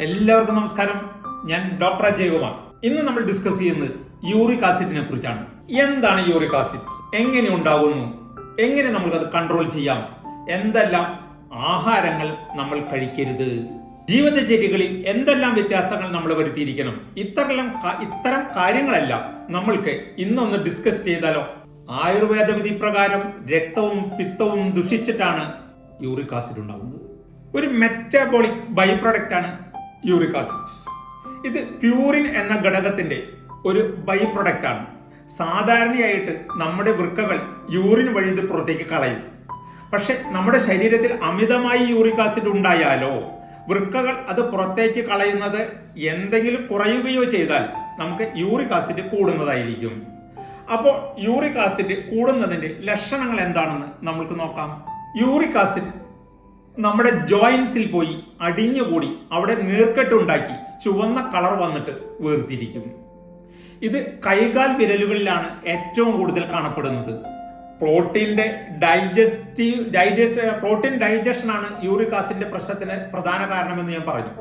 എല്ലാവർക്കും നമസ്കാരം. ഞാൻ ഡോക്ടർ അജയ്കുമാർ. ഇന്ന് നമ്മൾ ഡിസ്കസ് ചെയ്യുന്നത് യൂറിക് ആസിഡിനെ കുറിച്ചാണ്. എന്താണ് യൂറിക് ആസിഡ്, എങ്ങനെ ഉണ്ടാകുന്നു, എങ്ങനെ നമുക്കത് കൺട്രോൾ ചെയ്യാം, എന്തെല്ലാം ആഹാരങ്ങൾ നമ്മൾ കഴിക്കരുത്, ജീവിതചര്യകളിൽ എന്തെല്ലാം വ്യത്യാസങ്ങൾ നമ്മൾ വരുത്തിയിരിക്കണം, ഇത്തരം കാര്യങ്ങളെല്ലാം നമ്മൾക്ക് ഇന്നൊന്ന് ഡിസ്കസ് ചെയ്താലോ? ആയുർവേദ വിധി പ്രകാരം രക്തവും പിത്തവും ദുഷിച്ചിട്ടാണ് യൂറിക് ആസിഡ് ഉണ്ടാകുന്നത്. ഒരു മെറ്റാബോളിക് ബൈ പ്രൊഡക്റ്റ് ആണ് യൂറിക് ആസിഡ്. ഇത് പ്യൂറിൻ എന്ന ഘടകത്തിന്റെ ഒരു ബൈ പ്രൊഡക്റ്റ് ആണ്. സാധാരണയായിട്ട് നമ്മുടെ വൃക്കകൾ യൂറിൻ വഴി ഇത് പുറത്തേക്ക് കളയും. പക്ഷെ നമ്മുടെ ശരീരത്തിൽ അമിതമായി യൂറിക് ആസിഡ് ഉണ്ടായാലോ വൃക്കകൾ അത് പുറത്തേക്ക് കളയുന്നത് എന്തെങ്കിലും കുറയുകയോ ചെയ്താൽ നമുക്ക് യൂറിക് ആസിഡ് കൂടുന്നതായിരിക്കും. അപ്പോൾ യൂറിക് ആസിഡ് കൂടുന്നതിന്റെ ലക്ഷണങ്ങൾ എന്താണെന്ന് നമുക്ക് നോക്കാം. യൂറിക് ആസിഡ് നമ്മുടെ ജോയിന്റ്സിൽ പോയി അടിഞ്ഞുകൂടി അവിടെ നീർക്കെട്ടുണ്ടാക്കി ചുവന്ന കളർ വന്നിട്ട് വേർതിരിക്കും. ഇത് കൈകാൽ വിരലുകളിലാണ് ഏറ്റവും കൂടുതൽ കാണപ്പെടുന്നത്. പ്രോട്ടീൻ ഡൈജഷൻ ആണ് യൂറിക് ആസിഡിന്റെ പ്രശ്നത്തിന് പ്രധാന കാരണമെന്ന് ഞാൻ പറഞ്ഞു.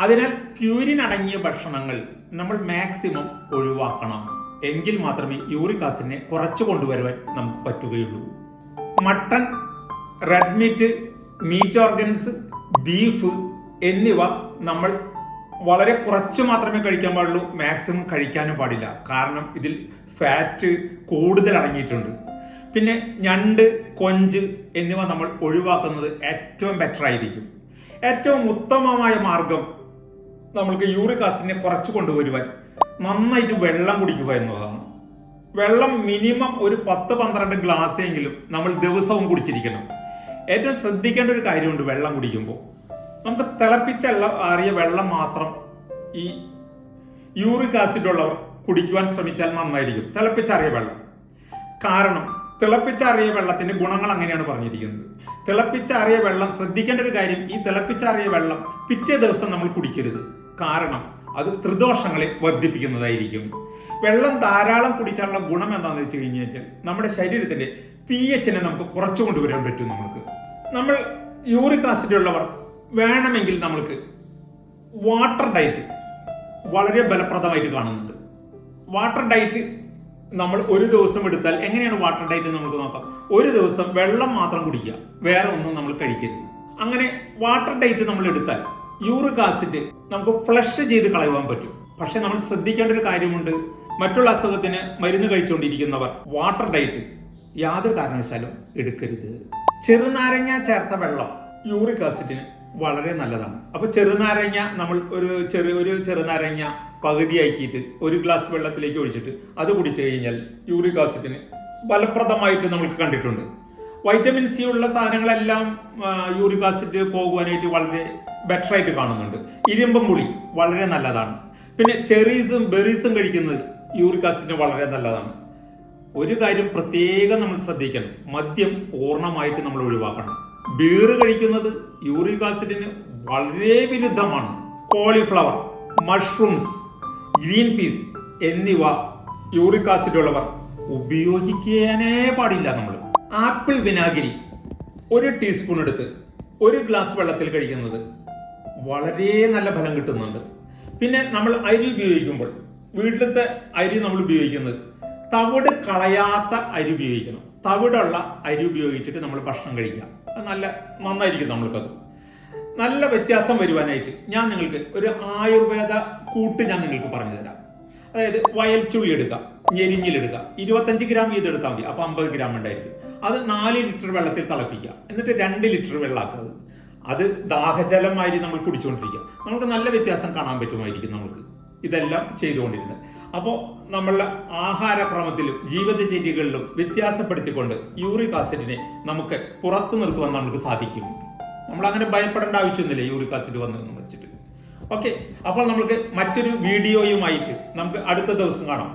അതിനാൽ പ്യൂരിൻ അടങ്ങിയ ഭക്ഷണങ്ങൾ നമ്മൾ മാക്സിമം ഒഴിവാക്കണം. എങ്കിൽ മാത്രമേ യൂറിക് ആസിഡിനെ കുറച്ചു കൊണ്ടുവരുവാൻ നമുക്ക് പറ്റുകയുള്ളൂ. Mutton, red meat organs, beef എന്നിവ നമ്മൾ വളരെ കുറച്ച് മാത്രമേ കഴിക്കാൻ പാടുള്ളൂ. മാക്സിമം കഴിക്കാനും പാടില്ല. കാരണം ഇതിൽ ഫാറ്റ് കൂടുതൽ അടങ്ങിയിട്ടുണ്ട്. പിന്നെ ഞണ്ട്, കൊഞ്ച് എന്നിവ നമ്മൾ ഒഴിവാക്കുന്നത് ഏറ്റവും ബെറ്റർ ആയിരിക്കും. ഏറ്റവും ഉത്തമമായ മാർഗം നമ്മൾക്ക് യൂറിക് ആസിഡിനെ കുറച്ചു കൊണ്ടുവരുവാൻ നന്നായിട്ട് വെള്ളം കുടിക്കുക എന്നതാണ്. വെള്ളം മിനിമം ഒരു 10-12 ഗ്ലാസ് എങ്കിലും നമ്മൾ ദിവസവും കുടിച്ചിരിക്കണം. ഏറ്റവും ശ്രദ്ധിക്കേണ്ട ഒരു കാര്യമുണ്ട്. വെള്ളം കുടിക്കുമ്പോൾ നമുക്ക് തിളപ്പിച്ചാറിയ വെള്ളം മാത്രം ഈ യൂറിക് ആസിഡ് ഉള്ളവർ കുടിക്കുവാൻ ശ്രമിച്ചാൽ നന്നായിരിക്കും. തിളപ്പിച്ചാറിയ വെള്ളം. കാരണം തിളപ്പിച്ചാറിയ വെള്ളത്തിന്റെ ഗുണങ്ങൾ അങ്ങനെയാണ് പറഞ്ഞിരിക്കുന്നത്. തിളപ്പിച്ചാറിയ വെള്ളം, ശ്രദ്ധിക്കേണ്ട ഒരു കാര്യം, ഈ തിളപ്പിച്ചാറിയ വെള്ളം പിറ്റേ ദിവസം നമ്മൾ കുടിക്കരുത്. കാരണം അത് ത്രിദോഷങ്ങളെ വർദ്ധിപ്പിക്കുന്നതായിരിക്കും. വെള്ളം ധാരാളം കുടിച്ചാലുള്ള ഗുണം എന്താണെന്ന് വെച്ച് കഴിഞ്ഞാൽ നമ്മുടെ ശരീരത്തിന്റെ pH നമുക്ക് കുറച്ചു കൊണ്ടുവരാൻ പറ്റും. നമ്മൾ യൂറിക് ആസിഡ് ഉള്ളവർ വേണമെങ്കിൽ നമ്മൾക്ക് വാട്ടർ ഡയറ്റ് വളരെ ഫലപ്രദമായിട്ട് കാണുന്നുണ്ട്. വാട്ടർ ഡയറ്റ് നമ്മൾ ഒരു ദിവസം എടുത്താൽ എങ്ങനെയാണ് വാട്ടർ ഡയറ്റ് നമുക്ക് നോക്കാം. ഒരു ദിവസം വെള്ളം മാത്രം കുടിക്കുക, വേറെ ഒന്നും നമ്മൾ കഴിക്കരുത്. അങ്ങനെ വാട്ടർ ഡയറ്റ് നമ്മൾ എടുത്താൽ യൂറിക് ആസിഡ് നമുക്ക് ഫ്ലഷ് ചെയ്ത് കളയുവാൻ പറ്റും. പക്ഷെ നമ്മൾ ശ്രദ്ധിക്കേണ്ട ഒരു കാര്യമുണ്ട്. മറ്റുള്ള അസുഖത്തിന് മരുന്ന് കഴിച്ചുകൊണ്ടിരിക്കുന്നവർ വാട്ടർ ഡയറ്റ് യാതൊരു കാരണവശാലും എടുക്കരുത്. ചെറുനാരങ്ങ ചേർത്ത വെള്ളം യൂറിക് ആസിഡിന് വളരെ നല്ലതാണ്. അപ്പൊ ചെറുനാരങ്ങ നമ്മൾ ഒരു ചെറുനാരങ്ങ പകുതിയാക്കിയിട്ട് ഒരു ഗ്ലാസ് വെള്ളത്തിലേക്ക് ഒഴിച്ചിട്ട് അത് കുടിച്ചു കഴിഞ്ഞാൽ യൂറിക് ആസിഡിന് ഫലപ്രദമായിട്ട് നമുക്ക് കണ്ടിട്ടുണ്ട്. വൈറ്റമിൻ സി ഉള്ള സാധനങ്ങളെല്ലാം യൂറിക് ആസിഡ് പോകുവാനായിട്ട് വളരെ ബെറ്റർ ആയിട്ട് കാണുന്നുണ്ട്. ഇരുമ്പും പുളി വളരെ നല്ലതാണ്. പിന്നെ ചെറീസും ബെറീസും കഴിക്കുന്നത് യൂറിക് ആസിഡിന് വളരെ നല്ലതാണ്. ഒരു കാര്യം പ്രത്യേകം നമ്മൾ ശ്രദ്ധിക്കണം. മദ്യം പൂർണ്ണമായിട്ട് നമ്മൾ ഒഴിവാക്കണം. ബീർ കഴിക്കുന്നത് യൂറിക് ആസിഡിന് വളരെ വിരുദ്ധമാണ്. കോളിഫ്ലവർ, മഷ്റൂംസ്, ഗ്രീൻ പീസ് എന്നിവ യൂറിക് ആസിഡ് ഉള്ളവർ ഉപയോഗിക്കാനേ പാടില്ല. നമ്മൾ ആപ്പിൾ വിനാഗിരി 1 ടീസ്പൂൺ എടുത്ത് 1 ഗ്ലാസ് വെള്ളത്തിൽ കഴിക്കുന്നത് വളരെ നല്ല ഫലം കിട്ടുന്നുണ്ട്. പിന്നെ നമ്മൾ അരി ഉപയോഗിക്കുമ്പോൾ വീട്ടിലത്തെ അരി നമ്മൾ ഉപയോഗിക്കുന്നത് തവിട് കളയാത്ത അരി ഉപയോഗിക്കണം. തവിടുള്ള അരി ഉപയോഗിച്ചിട്ട് നമ്മൾ ഭക്ഷണം കഴിക്കാം. അത് നന്നായിരിക്കും. നമ്മൾക്കത് നല്ല വ്യത്യാസം വരുവാനായിട്ട് ഞാൻ നിങ്ങൾക്ക് ഒരു ആയുർവേദ കൂട്ട് ഞാൻ നിങ്ങൾക്ക് പറഞ്ഞു തരാം. അതായത് വയൽച്ചുള്ളി എടുക്കാം, ഞെരിഞ്ഞിലെടുക്കുക, 25 ഗ്രാം വീതം എടുത്താൽ മതി. അപ്പൊ 50 ഗ്രാം ഉണ്ടായിരിക്കും. അത് 4 ലിറ്റർ വെള്ളത്തിൽ തിളപ്പിക്കുക. എന്നിട്ട് 2 ലിറ്റർ വെള്ളമാക്കുക. അത് ദാഹജലമായി നമ്മൾ കുടിച്ചുകൊണ്ടിരിക്കുക. നമുക്ക് നല്ല വ്യത്യാസം കാണാൻ പറ്റുമായിരിക്കും. നമുക്ക് ഇതെല്ലാം ചെയ്തുകൊണ്ടിരുന്നത്. അപ്പോൾ നമ്മളുടെ ആഹാരക്രമത്തിലും ജീവിതചര്യകളിലും വ്യത്യാസപ്പെടുത്തിക്കൊണ്ട് യൂറിക് ആസിഡിനെ നമുക്ക് പുറത്തു നിർത്തുവാൻ നമുക്ക് സാധിക്കും. നമ്മൾ അങ്ങനെ ഭയപ്പെടേണ്ട ആവശ്യമൊന്നുമില്ല യൂറിക് ആസിഡ് വന്നതെന്ന് വെച്ചിട്ട്. ഓക്കെ, അപ്പോൾ നമുക്ക് മറ്റൊരു വീഡിയോയുമായിട്ട് നമുക്ക് അടുത്ത ദിവസം കാണാം.